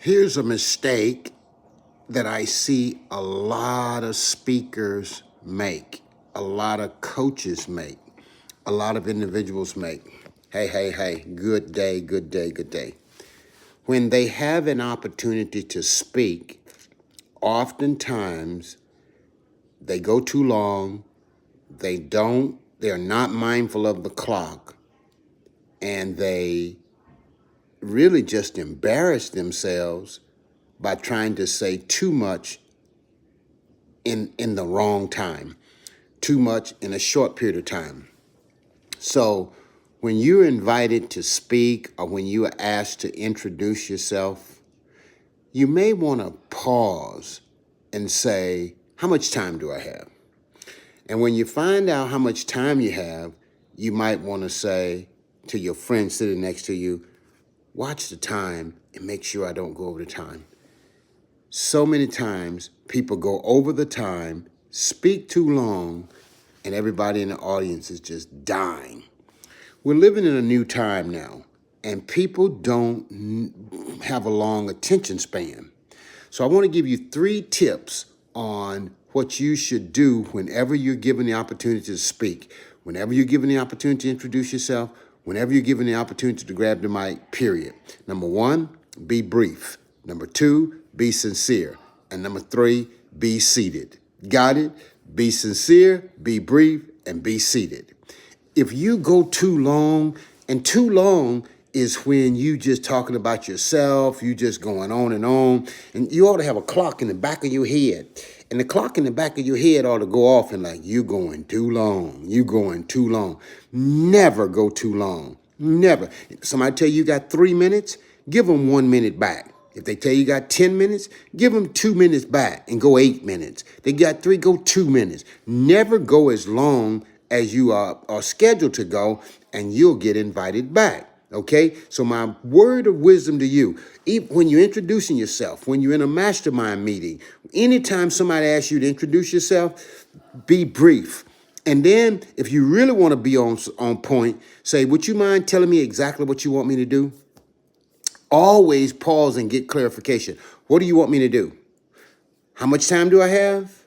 Here's a mistake that I see a lot of speakers make, a lot of coaches make, a lot of individuals make. Hey, good day, good day, good day. When they have an opportunity to speak, oftentimes they go too long, they're not mindful of the clock, and they really just embarrass themselves by trying to say too much in the wrong time, too much in a short period of time. So when you're invited to speak or when you are asked to introduce yourself, you may want to pause and say, how much time do I have? And when you find out how much time you have, you might want to say to your friend sitting next to you, watch the time and make sure I don't go over the time. So many times people go over the time, speak too long, and everybody in the audience is just dying. We're living in a new time now, and people don't have a long attention span. So I want to give you 3 tips on what you should do whenever you're given the opportunity to speak, whenever you're given the opportunity to introduce yourself, whenever you're given the opportunity to grab the mic, period. Number 1, be brief. Number 2, be sincere. And number 3, be seated. Got it? Be sincere, be brief, and be seated. If you go too long, and too long is when you just talking about yourself, you just going on, and you ought to have a clock in the back of your head. And the clock in the back of your head ought to go off and like, you going too long, you going too long. Never go too long, never. Somebody tell you got 3 minutes, give them 1 minute back. If they tell you got 10 minutes, give them 2 minutes back and go 8 minutes. They got 3, go 2 minutes. Never go as long as you are scheduled to go, and you'll get invited back. Okay, so my word of wisdom to you, when you're introducing yourself, when you're in a mastermind meeting, anytime somebody asks you to introduce yourself, be brief. And then if you really want to be on point, say, would you mind telling me exactly what you want me to do? Always pause and get clarification. What do you want me to do? How much time do I have?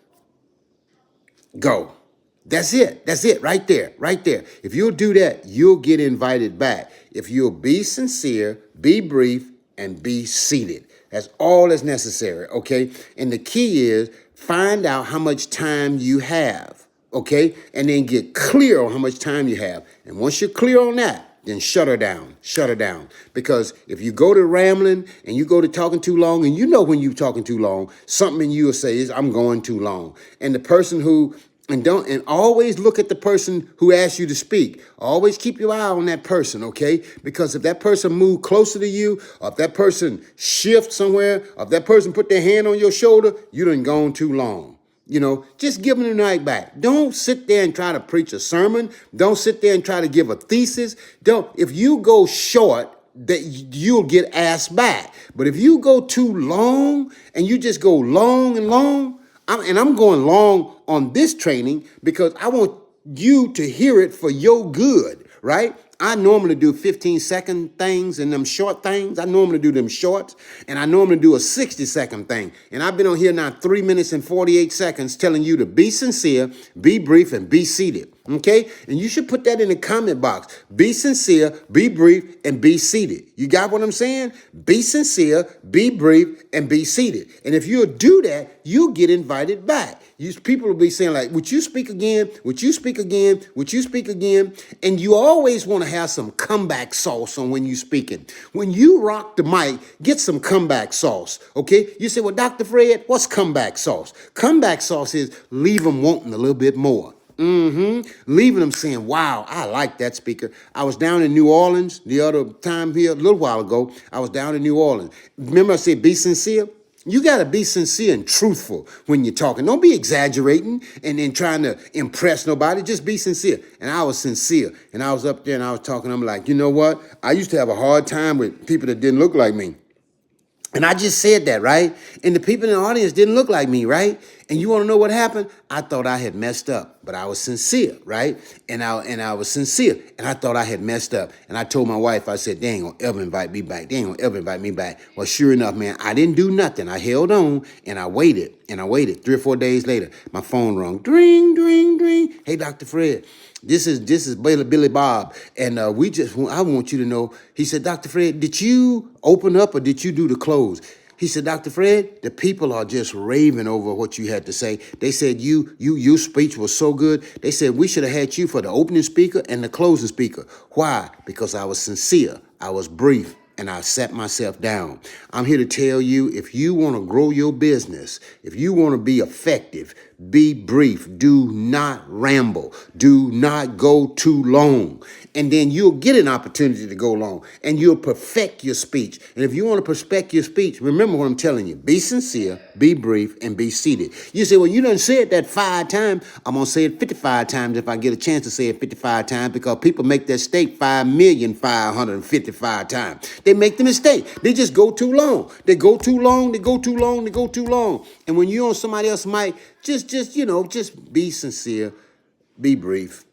Go. That's it. That's it right there, right there. If you'll do that, you'll get invited back. If you'll be sincere, be brief, and be seated. That's all that's necessary, okay? And the key is find out how much time you have, okay? And then get clear on how much time you have. And once you're clear on that, then shut her down, shut her down. Because if you go to rambling and you go to talking too long, and you know when you're talking too long, something in you will say is, I'm going too long. And the person who and always look at the person who asked you to speak. Always keep your eye on that person, okay? Because if that person move closer to you, or if that person shift somewhere, or if that person put their hand on your shoulder, you done gone too long. You know, just give them the night back. Don't sit there and try to preach a sermon. Don't sit there and try to give a thesis. If you go short, that you'll get asked back. But if you go too long and you just go long and long, I'm going long on this training because I want you to hear it for your good, right? I normally do 15-second things and them short things. I normally do them shorts, and I normally do a 60-second thing. And I've been on here now 3 minutes and 48 seconds telling you to be sincere, be brief, and be seated. Okay? And you should put that in the comment box. Be sincere, be brief, and be seated. You got what I'm saying? Be sincere, be brief, and be seated. And if you'll do that, you'll get invited back. People will be saying like, would you speak again? Would you speak again? Would you speak again? And you always want to have some comeback sauce on when you're speaking. When you rock the mic, get some comeback sauce, okay? You say, well, Dr. Fred, what's comeback sauce? Comeback sauce is leave them wanting a little bit more. Leaving them saying, wow, I like that speaker. I was down in New Orleans the other time here, a little while ago. I was down in New Orleans. Remember I said, be sincere? You got to be sincere and truthful when you're talking. Don't be exaggerating and then trying to impress nobody. Just be sincere. And I was sincere. And I was up there and I was talking. I'm like, you know what? I used to have a hard time with people that didn't look like me. And I just said that, right? And the people in the audience didn't look like me, right? And you want to know what happened? I thought I had messed up, but I was sincere, right? And I was sincere, and I thought I had messed up. And I told my wife, I said, they ain't gonna ever invite me back. They ain't gonna ever invite me back. Well, sure enough, man, I didn't do nothing. I held on and I waited and I waited. 3 or 4 days later, my phone rung. Dring, dring, dring. Hey, Dr. Fred. This is Billy Bob, and I want you to know. He said, Dr. Fred, did you open up or did you do the close? He said, Dr. Fred, the people are just raving over what you had to say. They said your speech was so good. They said we should have had you for the opening speaker and the closing speaker. Why? Because I was sincere. I was brief. And I sat myself down. I'm here to tell you, if you want to grow your business, if you want to be effective, be brief. Do not ramble. Do not go too long. And then you'll get an opportunity to go long and you'll perfect your speech. And if you want to perfect your speech, remember what I'm telling you. Be sincere, be brief, and be seated. You say, well, you done said that 5 times. I'm going to say it 55 times if I get a chance to say it 55 times, because people make that mistake 5,555 times. They make the mistake. They just go too long. They go too long. They go too long. They go too long. And when you're on somebody else's mic, just be sincere, be brief,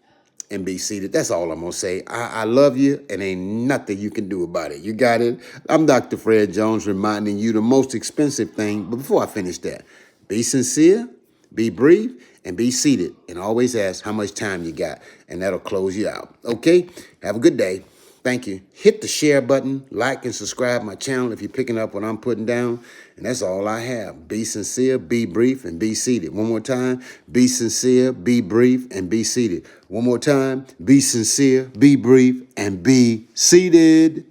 and be seated. That's all I'm going to say. I love you, and ain't nothing you can do about it. You got it? I'm Dr. Fred Jones, reminding you the most expensive thing. But before I finish that, be sincere, be brief, and be seated. And always ask how much time you got, and that'll close you out. Okay? Have a good day. Thank you. Hit the share button, like and subscribe my channel if you're picking up what I'm putting down. And that's all I have. Be sincere, be brief, and be seated. One more time. Be sincere, be brief, and be seated. One more time. Be sincere, be brief, and be seated.